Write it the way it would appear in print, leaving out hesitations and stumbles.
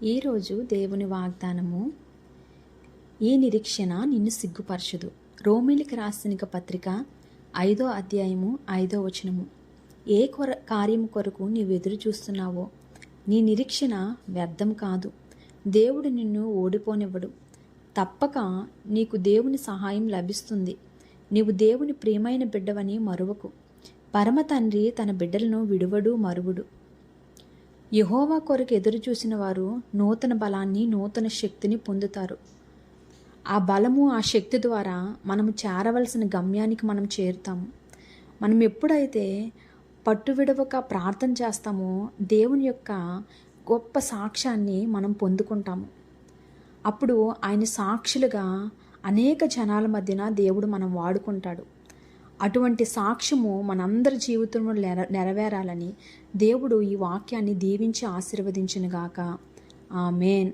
ఈరోజు దేవుని వాగ్దానము, ఈ నిరీక్షణ నిన్ను సిగ్గుపరచదు. రోమీలికి రాసిన పత్రిక 5వ అధ్యాయము 5వ వచనము. ఏ కార్యము కొరకు నీవు ఎదురు చూస్తున్నావో నీ నిరీక్షణ వ్యర్థం కాదు. దేవుడు నిన్ను ఓడిపోనివ్వడు. తప్పక నీకు దేవుని సహాయం లభిస్తుంది. నీవు దేవుని ప్రియమైన బిడ్డవని మరువకు. పరమ తండ్రి తన బిడ్డలను విడువడు మరువుడు. యెహోవా కొరకు ఎదురు చూసిన వారు నూతన బలాన్ని, నూతన శక్తిని పొందుతారు. ఆ బలము, ఆ శక్తి ద్వారా మనము చేరవలసిన గమ్యానికి మనం చేరుతాము. మనం ఎప్పుడైతే పట్టు విడవక ప్రార్థన చేస్తామో దేవుని యొక్క గొప్ప సాక్ష్యాన్ని మనం పొందుకుంటాము. అప్పుడు ఆయన సాక్షులుగా అనేక జనాల మధ్యన దేవుడు మనం వాడుకుంటాడు. అటువంటి సాక్ష్యము మనందరి జీవితంలో నెరవేరాలని దేవుడు ఈ వాక్యాన్ని దీవించి ఆశీర్వదించునుగాక. ఆమేన్.